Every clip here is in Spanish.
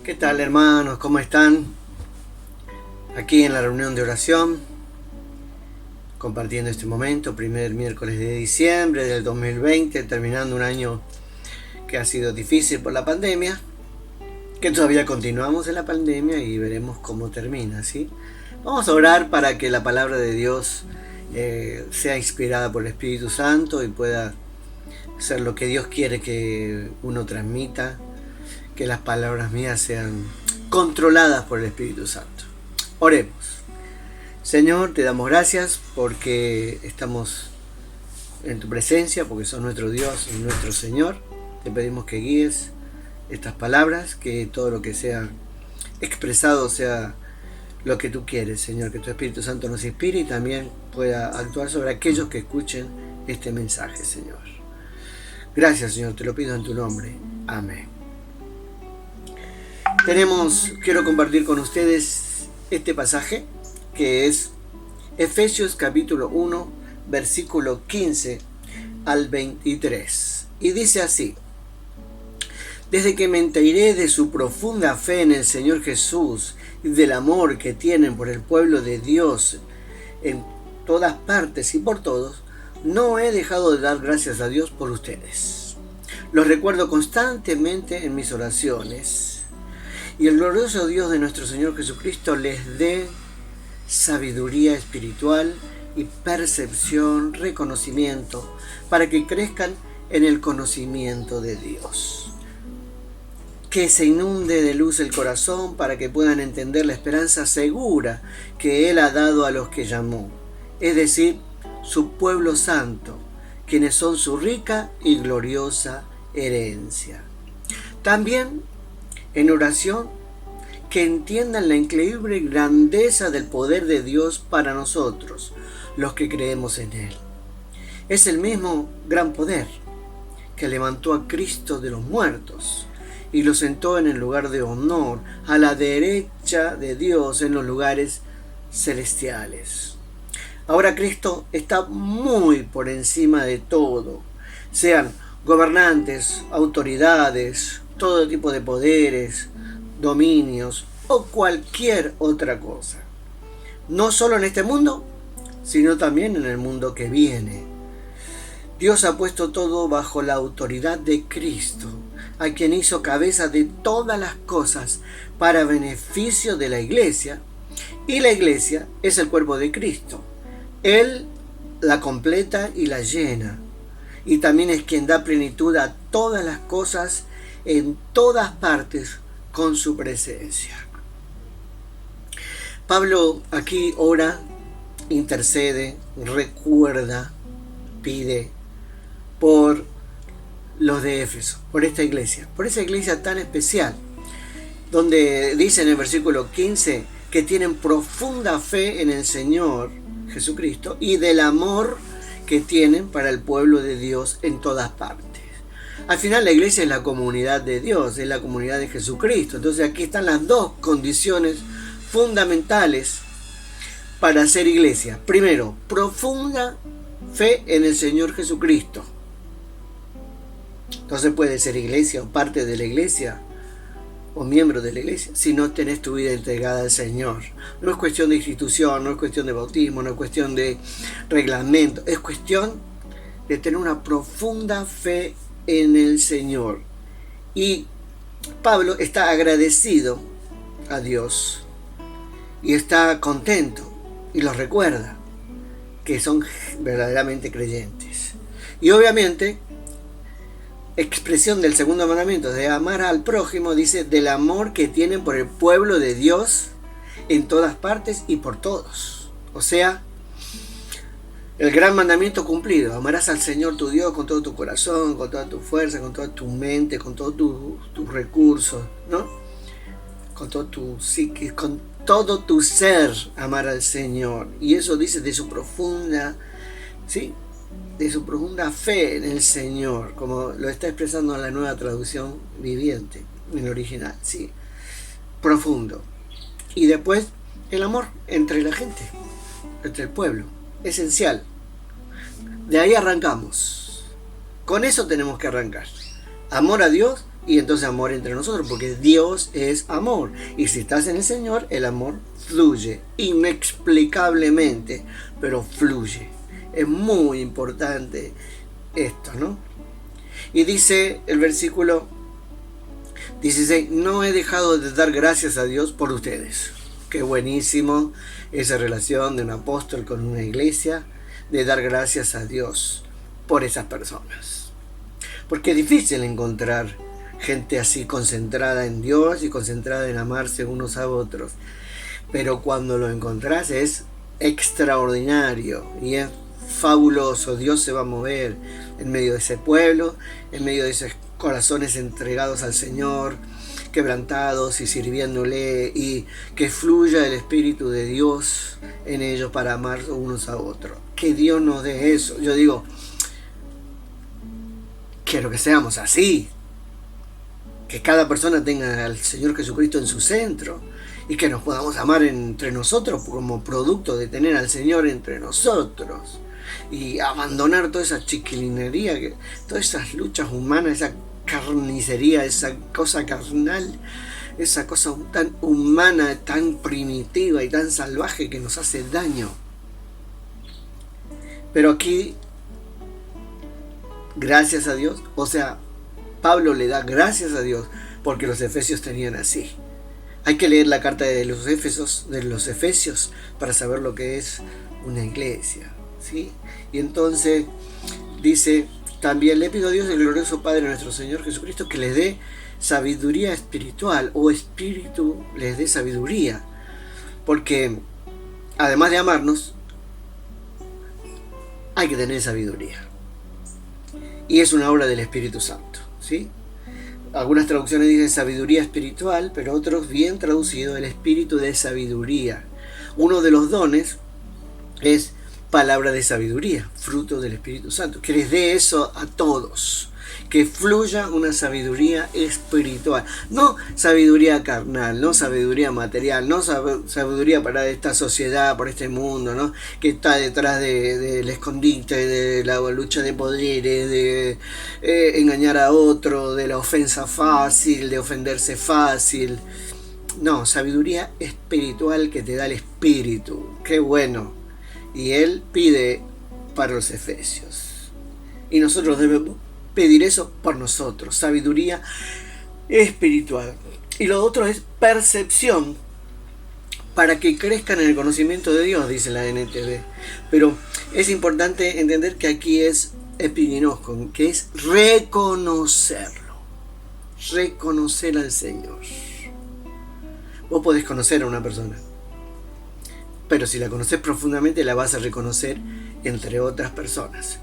¿Qué tal, hermanos? ¿Cómo están? Aquí en la reunión de oración, compartiendo este momento, primer miércoles de diciembre del 2020, terminando un año que ha sido difícil por la pandemia, que todavía continuamos en la pandemia y veremos cómo termina, ¿sí? Vamos a orar para que la palabra de Dios sea inspirada por el Espíritu Santo y pueda ser lo que Dios quiere que uno transmita, que las palabras mías sean controladas por el Espíritu Santo. Oremos. Señor, te damos gracias porque estamos en tu presencia, porque sos nuestro Dios y nuestro Señor. Te pedimos que guíes estas palabras, que todo lo que sea expresado sea lo que tú quieres, Señor, que tu Espíritu Santo nos inspire y también pueda actuar sobre aquellos que escuchen este mensaje, Señor. Gracias, Señor, te lo pido en tu nombre. Amén. Quiero compartir con ustedes este pasaje que es Efesios capítulo 1, versículo 15 al 23. Y dice así: desde que me enteré de su profunda fe en el Señor Jesús y del amor que tienen por el pueblo de Dios en todas partes y por todos, no he dejado de dar gracias a Dios por ustedes. Los recuerdo constantemente en mis oraciones. Y el glorioso Dios de nuestro Señor Jesucristo les dé sabiduría espiritual y percepción, reconocimiento, para que crezcan en el conocimiento de Dios. Que se inunde de luz el corazón para que puedan entender la esperanza segura que Él ha dado a los que llamó, es decir, su pueblo santo, quienes son su rica y gloriosa herencia. También en oración, que entiendan la increíble grandeza del poder de Dios para nosotros, los que creemos en Él. Es el mismo gran poder que levantó a Cristo de los muertos y lo sentó en el lugar de honor a la derecha de Dios en los lugares celestiales. Ahora Cristo está muy por encima de todo, sean gobernantes, autoridades, todo tipo de poderes, dominios o cualquier otra cosa. No solo en este mundo, sino también en el mundo que viene. Dios ha puesto todo bajo la autoridad de Cristo, a quien hizo cabeza de todas las cosas para beneficio de la iglesia, y la iglesia es el cuerpo de Cristo. Él la completa y la llena, y también es quien da plenitud a todas las cosas en todas partes con su presencia. Pablo aquí ora, intercede, recuerda, pide por los de Éfeso, por esta iglesia, por esa iglesia tan especial, donde dice en el versículo 15 que tienen profunda fe en el Señor Jesucristo y del amor que tienen para el pueblo de Dios en todas partes. Al final la iglesia es la comunidad de Dios, es la comunidad de Jesucristo. Entonces aquí están las dos condiciones fundamentales para ser iglesia. Primero, profunda fe en el Señor Jesucristo. Entonces puede ser iglesia o parte de la iglesia o miembro de la iglesia si no tenés tu vida entregada al Señor. No es cuestión de institución, no es cuestión de bautismo, no es cuestión de reglamento, es cuestión de tener una profunda fe en el Señor. Y Pablo está agradecido a Dios y está contento y los recuerda que son verdaderamente creyentes. Y obviamente, expresión del segundo mandamiento de amar al prójimo, dice del amor que tienen por el pueblo de Dios en todas partes y por todos. O sea, el gran mandamiento cumplido: amarás al Señor tu Dios con todo tu corazón, con toda tu fuerza, con toda tu mente, con todos tus recursos, ¿no? Con todo tu psique, con todo tu ser, amar al Señor. Y eso dice de su profunda, ¿sí?, de su profunda fe en el Señor, como lo está expresando la Nueva Traducción Viviente, en el original, ¿sí? Profundo. Y después, el amor entre la gente, entre el pueblo, esencial. De ahí arrancamos. Con eso tenemos que arrancar. Amor a Dios Y entonces amor entre nosotros, porque Dios es amor. Y si estás en el Señor, el amor fluye inexplicablemente, pero fluye. Es muy importante esto, ¿no? Y dice el versículo 16, no he dejado de dar gracias a Dios por ustedes. Qué buenísimo esa relación de un apóstol con una iglesia, de dar gracias a Dios por esas personas. Porque es difícil encontrar gente así concentrada en Dios y concentrada en amarse unos a otros. Pero cuando lo encontrás es extraordinario y es fabuloso. Dios se va a mover en medio de ese pueblo, en medio de esos corazones entregados al Señor, quebrantados y sirviéndole, y que fluya el Espíritu de Dios en ellos para amar unos a otros. Que Dios nos dé eso. Yo digo, quiero que seamos así, que cada persona tenga al Señor Jesucristo en su centro y que nos podamos amar entre nosotros como producto de tener al Señor entre nosotros y abandonar toda esa chiquilinería, todas esas luchas humanas, esa carnicería, esa cosa carnal, esa cosa tan humana, tan primitiva y tan salvaje que nos hace daño. Pero aquí, gracias a Dios, o sea, Pablo le da gracias a Dios porque los efesios tenían así. Hay que leer la carta de los Efesios para saber lo que es una iglesia, ¿sí? Y entonces dice, también le pido a Dios, el glorioso Padre nuestro Señor Jesucristo, que les dé sabiduría espiritual, o espíritu les dé sabiduría, porque además de amarnos, hay que tener sabiduría. Y es una obra del Espíritu Santo, ¿sí? Algunas traducciones dicen sabiduría espiritual, pero otros bien traducido el espíritu de sabiduría. Uno de los dones es palabra de sabiduría, fruto del Espíritu Santo. Que les dé eso a todos, que fluya una sabiduría espiritual, no sabiduría carnal, no sabiduría material, no sabiduría para esta sociedad, por este mundo, ¿no? Que está detrás del escondite, de la lucha de poderes, de engañar a otro, de la ofensa fácil, de ofenderse fácil. No, sabiduría espiritual que te da el Espíritu. Qué bueno. Y él pide para los efesios. Y nosotros debemos pedir eso por nosotros. Sabiduría espiritual. Y lo otro es percepción para que crezcan en el conocimiento de Dios, dice la NTV. Pero es importante entender que aquí es epiginoscon, que es reconocerlo. Reconocer al Señor. Vos podés conocer a una persona, pero si la conoces profundamente la vas a reconocer entre otras personas.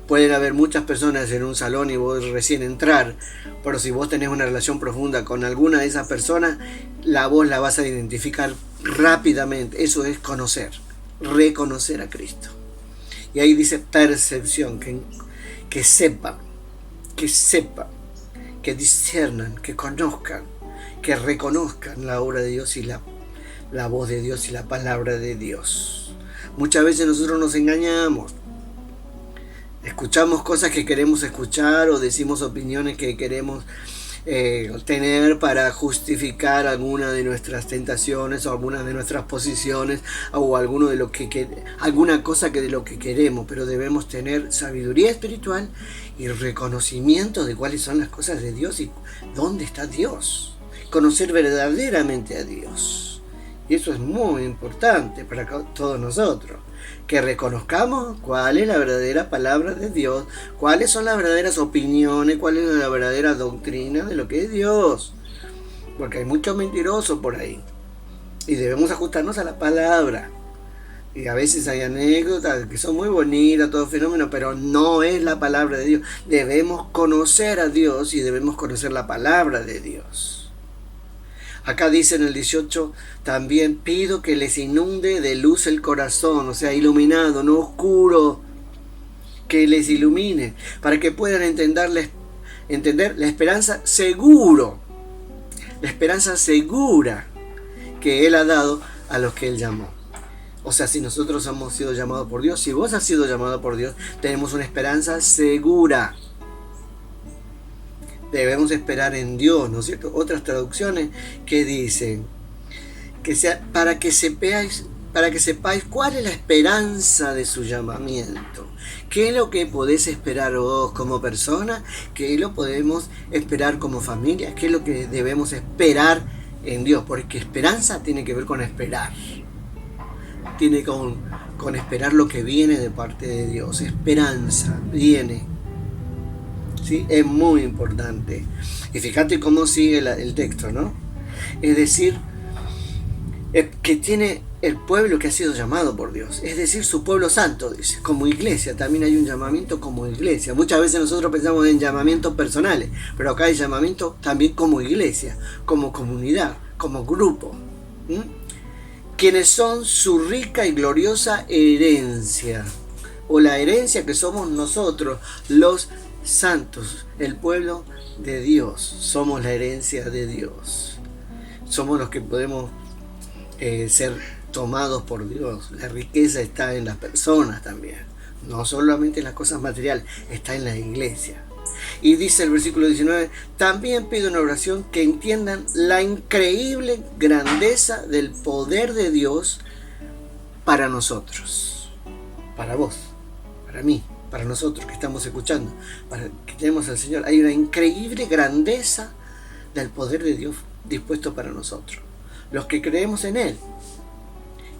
Pueden haber muchas personas en un salón y vos recién entrar, pero si vos tenés una relación profunda con alguna de esas personas, vos la vas a identificar rápidamente. Eso es conocer, reconocer a Cristo. Y ahí dice percepción, que sepan, que discernan, que conozcan, que reconozcan la obra de Dios y la voz de Dios y la palabra de Dios. Muchas veces nosotros nos engañamos. Escuchamos cosas que queremos escuchar o decimos opiniones que queremos tener para justificar alguna de nuestras tentaciones o alguna de nuestras posiciones o alguna cosa de lo que queremos, pero debemos tener sabiduría espiritual y reconocimiento de cuáles son las cosas de Dios y dónde está Dios. Conocer verdaderamente a Dios. Y eso es muy importante para todos nosotros. Que reconozcamos cuál es la verdadera palabra de Dios, cuáles son las verdaderas opiniones, cuál es la verdadera doctrina de lo que es Dios. Porque hay muchos mentirosos por ahí. Y debemos ajustarnos a la palabra. Y a veces hay anécdotas que son muy bonitas, todo fenómeno, pero no es la palabra de Dios. Debemos conocer a Dios y debemos conocer la palabra de Dios. Acá dice en el 18, también pido que les inunde de luz el corazón, o sea, iluminado, no oscuro, que les ilumine, para que puedan entender la esperanza la esperanza segura que Él ha dado a los que Él llamó. O sea, si nosotros hemos sido llamados por Dios, si vos has sido llamado por Dios, tenemos una esperanza segura. debemos esperar en Dios, ¿no es cierto? Otras traducciones que dicen que sea para que sepáis cuál es la esperanza de su llamamiento. ¿Qué es lo que podés esperar vos como persona? ¿Qué es lo que podemos esperar como familia? ¿Qué es lo que debemos esperar en Dios? Porque esperanza tiene que ver con esperar. Tiene con esperar lo que viene de parte de Dios. Esperanza viene. ¿Sí? Es muy importante. Y fíjate cómo sigue el texto, ¿no? Es decir, que tiene el pueblo que ha sido llamado por Dios, es decir, su pueblo santo, dice, como iglesia. También hay un llamamiento como iglesia. Muchas veces nosotros pensamos en llamamientos personales, pero acá hay llamamiento también como iglesia, como comunidad, como grupo. Quienes son su rica y gloriosa herencia, o la herencia que somos nosotros, los santos, el pueblo de Dios. Somos la herencia de Dios. Somos los que podemos ser tomados por Dios. La riqueza está en las personas también, no solamente en las cosas materiales, está en la iglesia. Y dice el versículo 19, también pido en oración que entiendan la increíble grandeza del poder de Dios para nosotros, para vos, para mí, para nosotros que estamos escuchando, para que tenemos al Señor. Hay una increíble grandeza del poder de Dios dispuesto para nosotros, los que creemos en Él.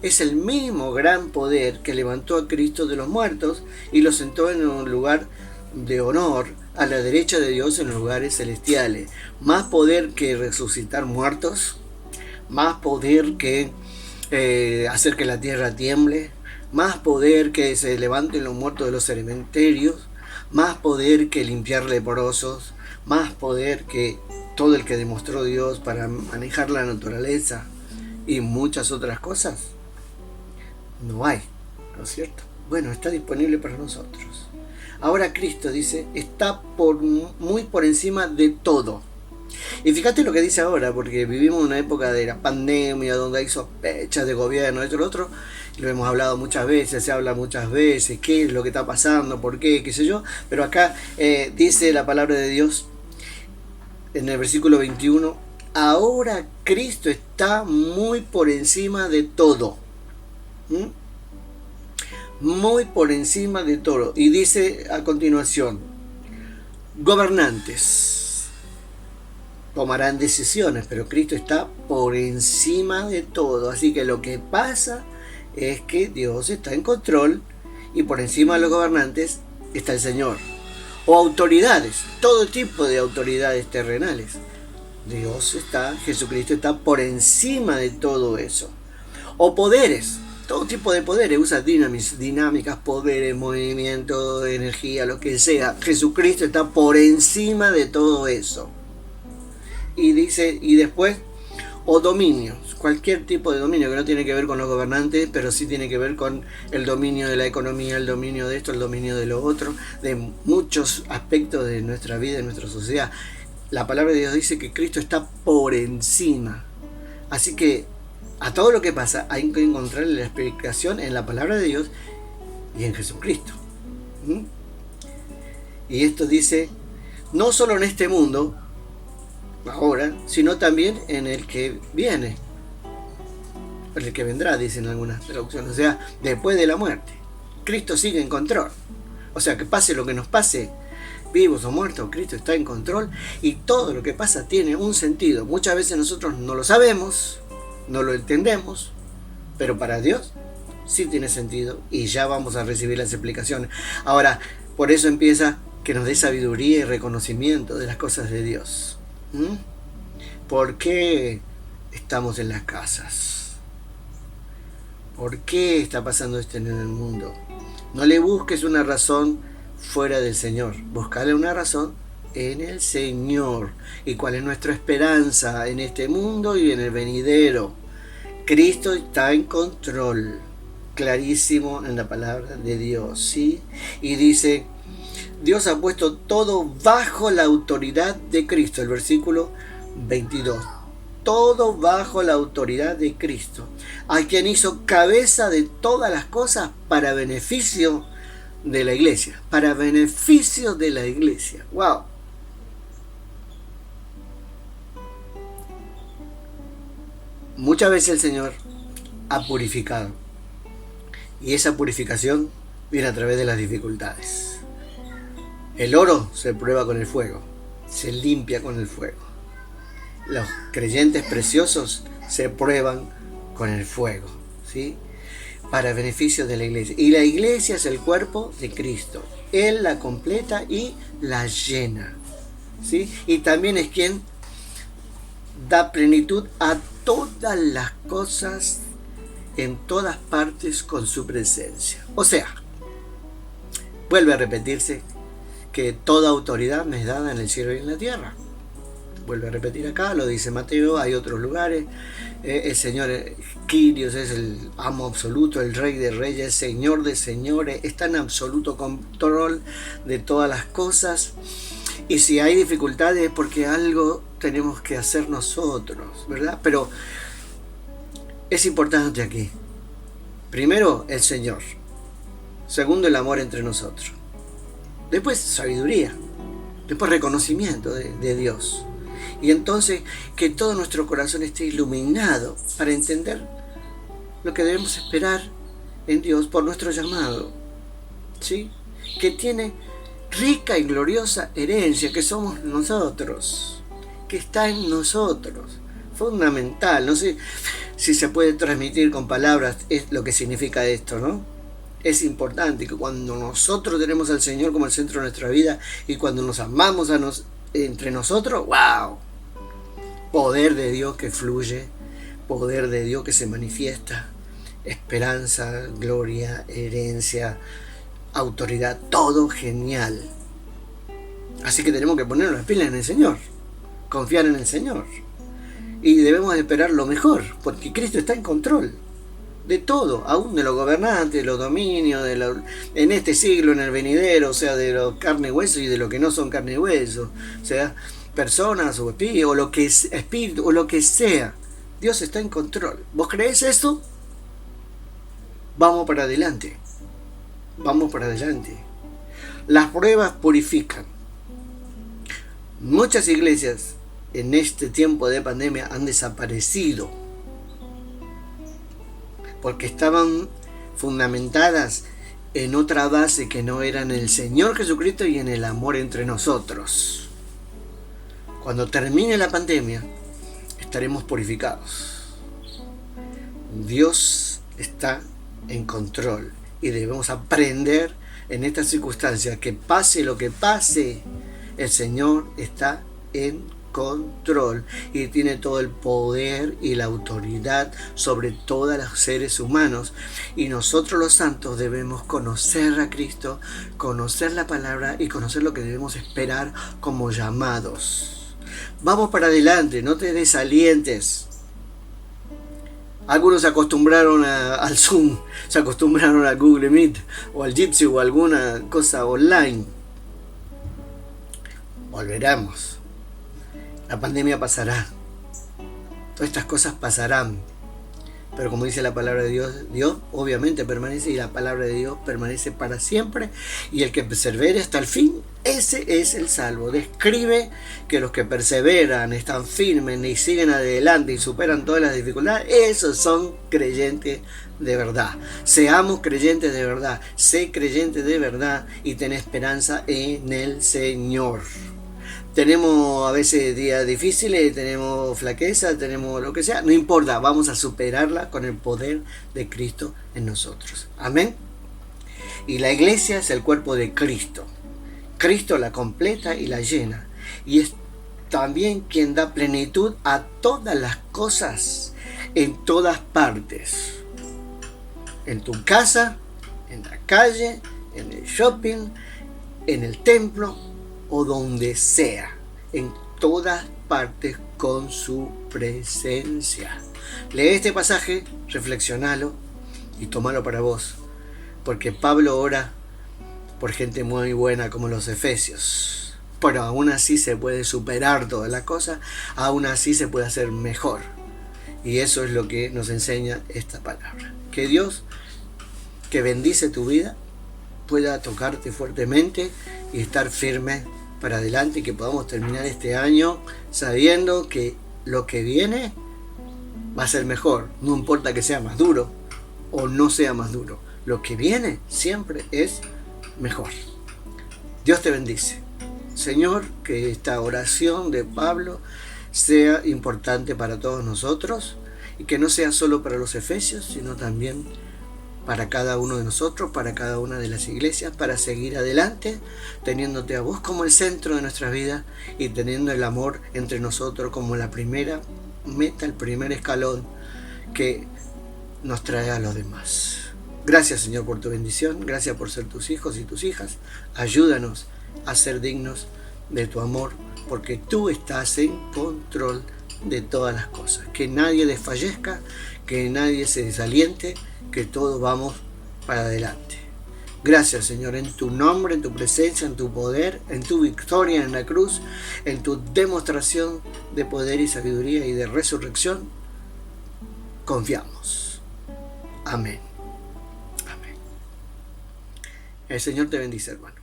Es el mismo gran poder que levantó a Cristo de los muertos y lo sentó en un lugar de honor a la derecha de Dios en los lugares celestiales. Más poder que resucitar muertos, más poder que hacer que la tierra tiemble, más poder que se levanten los muertos de los cementerios, más poder que limpiar leprosos, más poder que todo el que demostró Dios para manejar la naturaleza y muchas otras cosas. No hay, ¿no es cierto? Bueno, está disponible para nosotros. Ahora Cristo, dice, está muy por encima de todo. Y fíjate lo que dice ahora, porque vivimos una época de la pandemia, donde hay sospechas de gobierno, esto y lo otro. Lo hemos hablado muchas veces, se habla muchas veces, qué es lo que está pasando, por qué sé yo. Pero acá dice la palabra de Dios, en el versículo 21, ahora Cristo está muy por encima de todo. Muy por encima de todo. Y dice a continuación, gobernantes tomarán decisiones, pero Cristo está por encima de todo. Así que lo que pasa es que Dios está en control y por encima de los gobernantes está el Señor. O autoridades, todo tipo de autoridades terrenales. Jesucristo está por encima de todo eso. O poderes, todo tipo de poderes, usa dinámicas, poderes, movimiento, energía, lo que sea. Jesucristo está por encima de todo eso. Y dice, y después, o dominios, cualquier tipo de dominio que no tiene que ver con los gobernantes, pero sí tiene que ver con el dominio de la economía, el dominio de esto, el dominio de lo otro, de muchos aspectos de nuestra vida, de nuestra sociedad. La palabra de Dios dice que Cristo está por encima. Así que a todo lo que pasa hay que encontrarle la explicación en la palabra de Dios y en Jesucristo. Y esto dice, no solo en este mundo, ahora, sino también en el que viene, el que vendrá, dicen algunas traducciones, o sea, después de la muerte. Cristo sigue en control. O sea, que pase lo que nos pase, vivos o muertos, Cristo está en control y todo lo que pasa tiene un sentido. Muchas veces nosotros no lo sabemos, no lo entendemos, pero para Dios sí tiene sentido y ya vamos a recibir las explicaciones. Ahora, por eso empieza que nos dé sabiduría y reconocimiento de las cosas de Dios. ¿Por qué estamos en las casas? ¿Por qué está pasando esto en el mundo? No le busques una razón fuera del Señor. Buscale una razón en el Señor. ¿Y cuál es nuestra esperanza en este mundo y en el venidero? Cristo está en control. Clarísimo en la palabra de Dios, ¿sí? Y dice, Dios ha puesto todo bajo la autoridad de Cristo. El versículo 22. Todo bajo la autoridad de Cristo, a quien hizo cabeza de todas las cosas para beneficio de la iglesia. Para beneficio de la iglesia. ¡Wow! muchas veces el Señor ha purificado. Y esa purificación viene a través de las dificultades. El oro se prueba con el fuego, se limpia con el fuego. Los creyentes preciosos se prueban con el fuego, ¿sí? Para beneficio de la iglesia. Y la iglesia es el cuerpo de Cristo. Él la completa y la llena, ¿sí? Y también es quien da plenitud a todas las cosas en todas partes con su presencia. O sea, vuelve a repetirse que toda autoridad me es dada en el cielo y en la tierra. Vuelve a repetir acá, lo dice Mateo, hay otros lugares. El Señor Kyrios es el amo absoluto, el Rey de reyes, Señor de señores, está en absoluto control de todas las cosas. Y si hay dificultades es porque algo tenemos que hacer nosotros, ¿verdad? Pero es importante aquí. Primero, el Señor. Segundo, el amor entre nosotros. Después, sabiduría. Después, reconocimiento de Dios. Y entonces, que todo nuestro corazón esté iluminado para entender lo que debemos esperar en Dios por nuestro llamado, ¿sí? Que tiene rica y gloriosa herencia, que somos nosotros, que está en nosotros. Fundamental. No sé si se puede transmitir con palabras es lo que significa esto, ¿no? Es importante que cuando nosotros tenemos al Señor como el centro de nuestra vida y cuando nos amamos entre nosotros, ¡wow! Poder de Dios que fluye, poder de Dios que se manifiesta, esperanza, gloria, herencia, autoridad, todo genial. Así que tenemos que poner las pilas en el Señor, confiar en el Señor. Y debemos esperar lo mejor, porque Cristo está en control de todo, aún de los gobernantes, de los dominios, en este siglo, en el venidero, o sea, de los carne y hueso y de lo que no son carne y hueso, o sea, personas o espíritu, o lo que es espíritu, o lo que sea. Dios está en control. ¿Vos creés esto? Vamos para adelante. Vamos para adelante. Las pruebas purifican. Muchas iglesias en este tiempo de pandemia han desaparecido porque estaban fundamentadas en otra base que no era en el Señor Jesucristo y en el amor entre nosotros. Cuando termine la pandemia, estaremos purificados. Dios está en control y debemos aprender en estas circunstancias que pase lo que pase, el Señor está en control y tiene todo el poder y la autoridad sobre todos los seres humanos, y nosotros los santos debemos conocer a Cristo, conocer la palabra y conocer lo que debemos esperar como llamados. Vamos para adelante, no te desalientes. Algunos se acostumbraron al Zoom, se acostumbraron al Google Meet o al Jitsi o alguna cosa online. Volveremos. La pandemia pasará. Todas estas cosas pasarán. Pero como dice la palabra de Dios, Dios obviamente permanece y la palabra de Dios permanece para siempre. Y el que persevere hasta el fin, ese es el salvo. Describe que los que perseveran, están firmes y siguen adelante y superan todas las dificultades, esos son creyentes de verdad. Seamos creyentes de verdad. Sé creyente de verdad y ten esperanza en el Señor. Tenemos a veces días difíciles, tenemos flaqueza, tenemos lo que sea, no importa, vamos a superarla con el poder de Cristo en nosotros. Amén. Y la iglesia es el cuerpo de Cristo. Cristo la completa y la llena. Y es también quien da plenitud a todas las cosas en todas partes. En tu casa, en la calle, en el shopping, en el templo, o donde sea, en todas partes con su presencia. Lee este pasaje, reflexionalo y tómalo para vos, porque Pablo ora por gente muy buena como los efesios, pero aún así se puede superar todas las cosas, aún así se puede hacer mejor, y eso es lo que nos enseña esta palabra. Que Dios, que bendice tu vida, pueda tocarte fuertemente y estar firme para adelante, y que podamos terminar este año sabiendo que lo que viene va a ser mejor, no importa que sea más duro o no sea más duro. Lo que viene siempre es mejor. Dios te bendice. Señor, que esta oración de Pablo sea importante para todos nosotros y que no sea solo para los efesios, sino también para cada uno de nosotros, para cada una de las iglesias, para seguir adelante, teniéndote a vos como el centro de nuestra vida y teniendo el amor entre nosotros como la primera meta, el primer escalón que nos trae a los demás. Gracias, Señor, por tu bendición, gracias por ser tus hijos y tus hijas. Ayúdanos a ser dignos de tu amor, porque tú estás en control de todas las cosas. Que nadie desfallezca, que nadie se desaliente, que todos vamos para adelante. Gracias, Señor, en tu nombre, en tu presencia, en tu poder, en tu victoria en la cruz, en tu demostración de poder y sabiduría y de resurrección. Confiamos. Amén. Amén. El Señor te bendice, hermano.